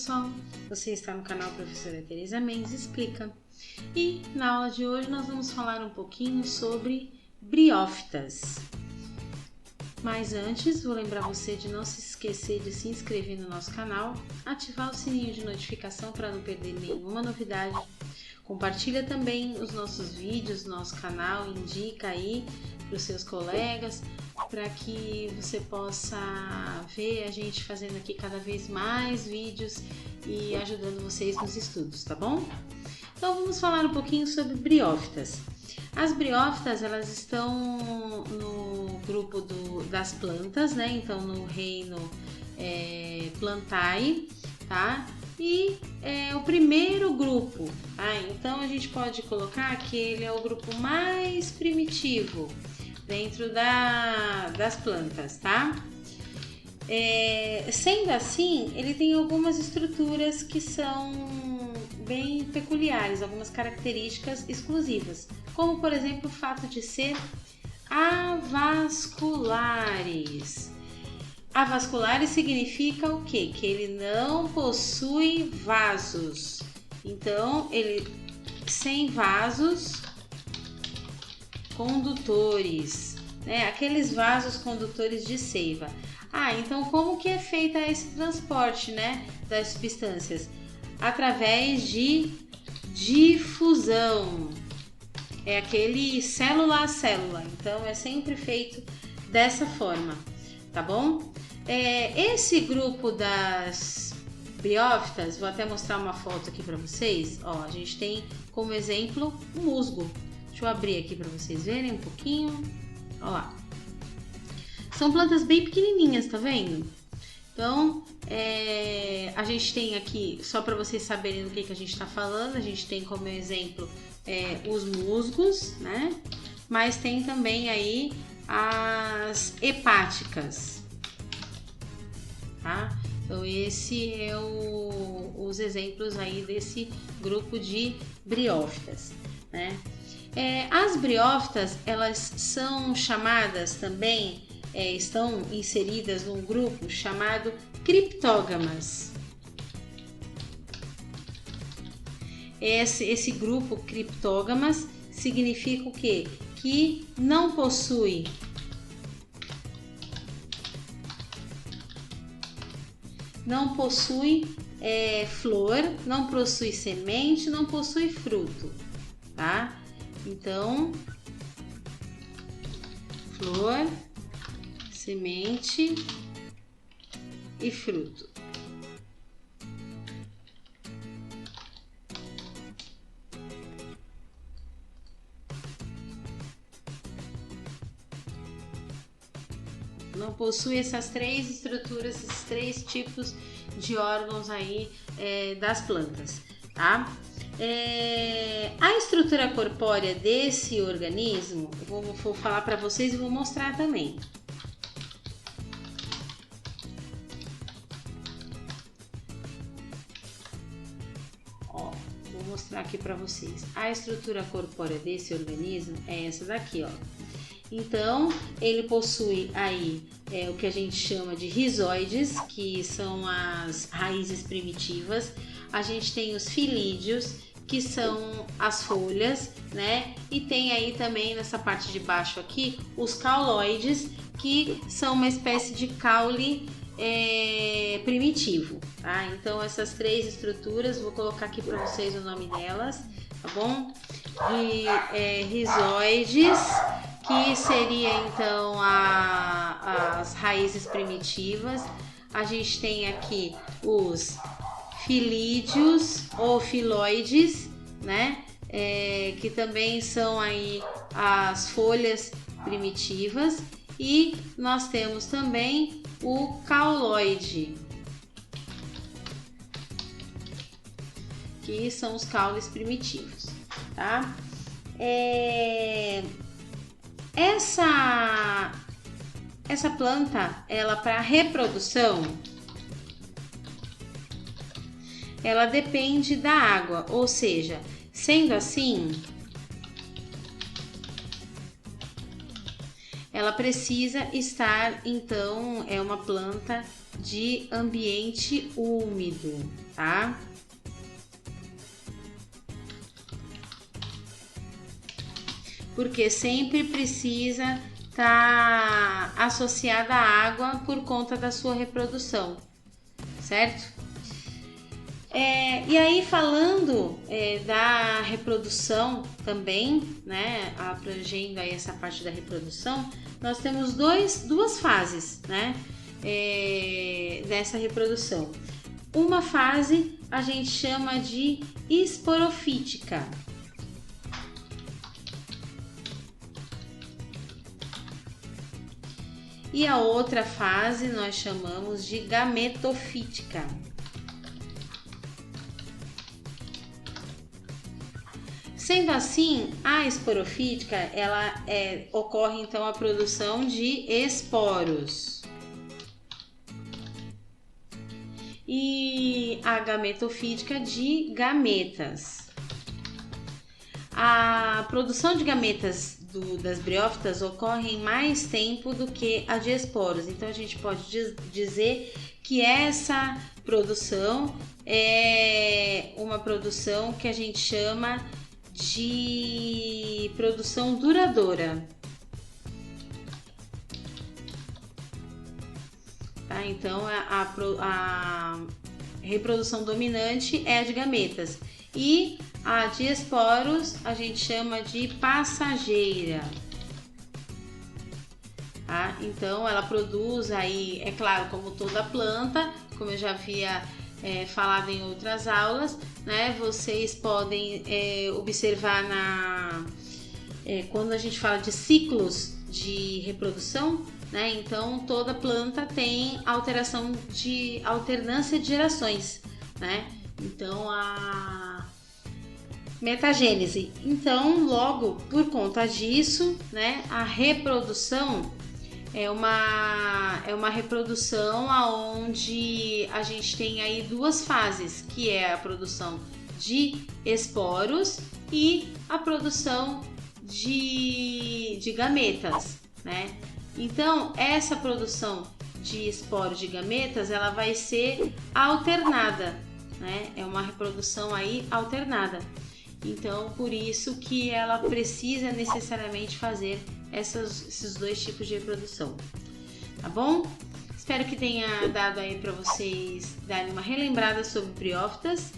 pessoal, você está no canal Professora Tereza Mendes Explica e na aula de hoje nós vamos falar um pouquinho sobre briófitas. Mas antes, vou lembrar você de não se esquecer de se inscrever no nosso canal, ativar o sininho de notificação para não perder nenhuma novidade. Compartilha também os nossos vídeos no nosso canal, indica aí para os seus colegas, para que você possa ver a gente fazendo aqui cada vez mais vídeos e ajudando vocês nos estudos, tá bom? Então vamos falar um pouquinho sobre briófitas. As briófitas, elas estão no grupo das plantas, né? Então no reino Plantae, tá? E é o primeiro grupo, tá? Então a gente pode colocar que ele é o grupo mais primitivo dentro das plantas, tá? Sendo assim, ele tem algumas estruturas que são bem peculiares, algumas características exclusivas, como por exemplo o fato de ser avasculares. Avasculares significa o quê? Que ele não possui vasos. Então, ele sem vasos condutores, né? Aqueles vasos condutores de seiva. Então como que é feito esse transporte, né, das substâncias? Através de difusão. É aquele célula a célula. Então, é sempre feito dessa forma, tá bom? Esse grupo das briófitas, vou até mostrar uma foto aqui para vocês. Ó, a gente tem como exemplo o musgo. Deixa eu abrir aqui para vocês verem um pouquinho. Ó lá. São plantas bem pequenininhas, tá vendo? Então, a gente tem aqui, só para vocês saberem do que a gente está falando, a gente tem como exemplo os musgos, né? Mas tem também aí as hepáticas, tá? Então, esse é os exemplos aí desse grupo de briófitas, né? As briófitas, elas são chamadas também, estão inseridas num grupo chamado criptógamas. Esse grupo criptógamas significa o quê? Que não possui flor, não possui semente, não possui fruto, tá? Então, flor, semente e fruto. Não possui essas três estruturas, esses três tipos de órgãos aí das plantas, tá? A estrutura corpórea desse organismo, eu vou falar para vocês e vou mostrar também. Ó, vou mostrar aqui para vocês. A estrutura corpórea desse organismo é essa daqui, ó. Então, ele possui aí o que a gente chama de rizóides, que são as raízes primitivas. A gente tem os filídeos, que são as folhas, né? E tem aí também nessa parte de baixo aqui os cauloides, que são uma espécie de caule primitivo, tá? Então, essas três estruturas, vou colocar aqui para vocês o nome delas, tá bom? Rizóides, que seria então as raízes primitivas. A gente tem aqui os filídeos ou filoides, né? Que também são aí as folhas primitivas. E nós temos também o cauloide, que são os caules primitivos, tá? Essa planta, ela para reprodução, ela depende da água, ou seja, sendo assim, ela precisa estar, então, é uma planta de ambiente úmido, tá? Porque sempre precisa estar associada à água por conta da sua reprodução, certo? E aí falando da reprodução também, né, abrangendo aí essa parte da reprodução, nós temos duas fases, né, dessa reprodução. Uma fase a gente chama de esporofítica. E a outra fase nós chamamos de gametofítica. Sendo assim, a esporofítica, ela ocorre então a produção de esporos. E a gametofítica de gametas. A produção de gametas das briófitas ocorre em mais tempo do que a de esporos. Então a gente pode dizer que essa produção é uma produção que a gente chama de produção duradoura. Tá? Então a reprodução dominante é a de gametas e a de esporos a gente chama de passageira. Tá? Então ela produz aí, é claro, como toda planta, como eu já havia falado em outras aulas, né? Vocês podem observar quando a gente fala de ciclos de reprodução, né? Então toda planta tem alternância de gerações, né? Então a metagênese. Então, logo por conta disso, né, a reprodução é uma reprodução onde a gente tem aí duas fases, que é a produção de esporos e a produção de gametas, né? Então, essa produção de esporos de gametas, ela vai ser alternada, né? É uma reprodução aí alternada. Então, por isso que ela precisa necessariamente fazer esses dois tipos de reprodução, tá bom? Espero que tenha dado aí para vocês darem uma relembrada sobre briófitas.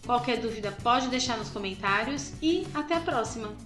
Qualquer dúvida pode deixar nos comentários e até a próxima!